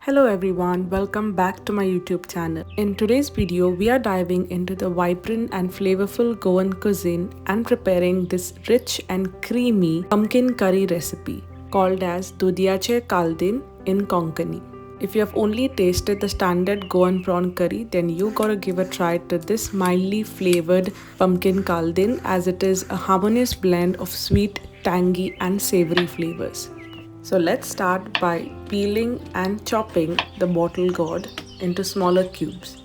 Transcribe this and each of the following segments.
Hello everyone, welcome back to my YouTube channel. In today's video, we are diving into the vibrant and flavorful Goan cuisine and preparing this rich and creamy pumpkin curry recipe called as Dudhiache Caldine in Konkani. If you have only tasted the standard Goan prawn curry, then you gotta give a try to this mildly flavored pumpkin caldine, as it is a harmonious blend of sweet, tangy and savory flavors. So let's start by peeling and chopping the bottle gourd into smaller cubes.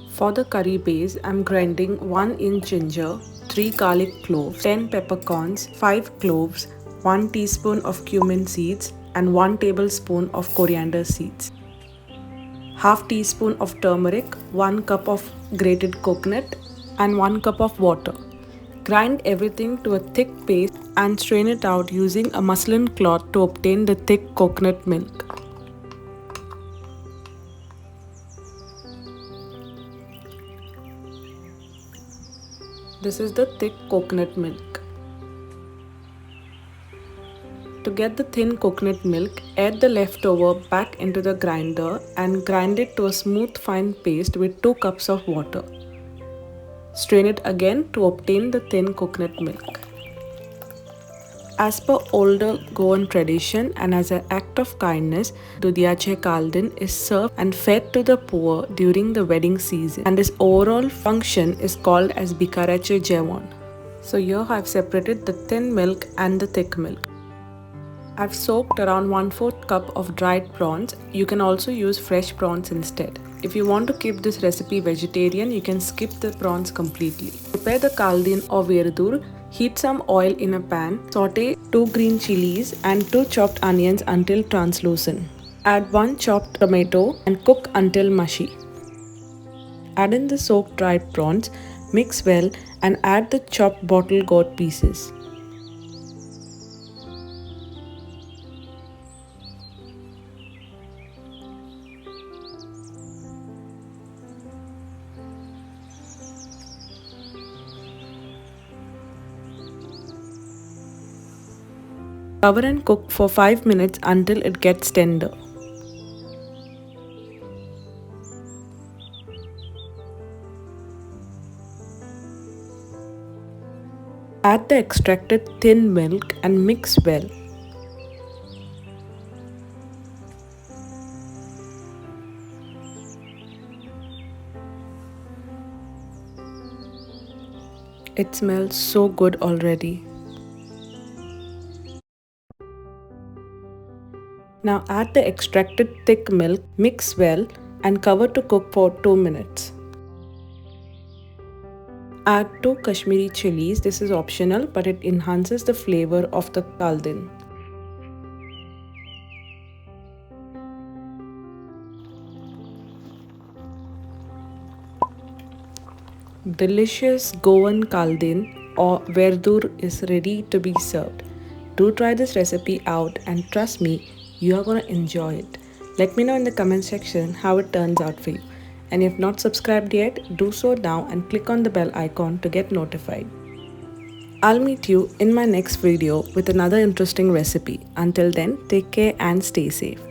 For the curry base, I'm grinding 1 inch ginger, 3 garlic cloves, 10 peppercorns, 5 cloves, 1 teaspoon of cumin seeds and 1 tablespoon of coriander seeds. Half teaspoon of turmeric, 1 cup of grated coconut and 1 cup of water. Grind everything to a thick paste and strain it out using a muslin cloth to obtain the thick coconut milk. This is the thick coconut milk. To get the thin coconut milk, add the leftover back into the grinder and grind it to a smooth fine paste with 2 cups of water. Strain it again to obtain the thin coconut milk. As per older Goan tradition and as an act of kindness, Dudhiache Caldine is served and fed to the poor during the wedding season, and this overall function is called as Bikarache Jevon. So here I've separated the thin milk and the thick milk. I've soaked around 1/4 cup of dried prawns. You can also use fresh prawns instead. If you want to keep this recipe vegetarian, you can skip the prawns completely. Prepare the caldine or verdur. Heat some oil in a pan. Saute 2 green chilies and 2 chopped onions until translucent. Add 1 chopped tomato and cook until mushy. Add in the soaked dried prawns, mix well and add the chopped bottle gourd pieces. Cover and cook for 5 minutes until it gets tender. Add the extracted thin milk and mix well. It smells so good already. Now add the extracted thick milk, mix well and cover to cook for 2 minutes. Add 2 Kashmiri chilies. This is optional, but it enhances the flavor of the caldine. Delicious Goan Caldine or Verdur is ready to be served. Do try this recipe out and trust me, you are gonna enjoy it. Let me know in the comment section how it turns out for you. And if not subscribed yet, do so now and click on the bell icon to get notified. I'll meet you in my next video with another interesting recipe. Until then, take care and stay safe.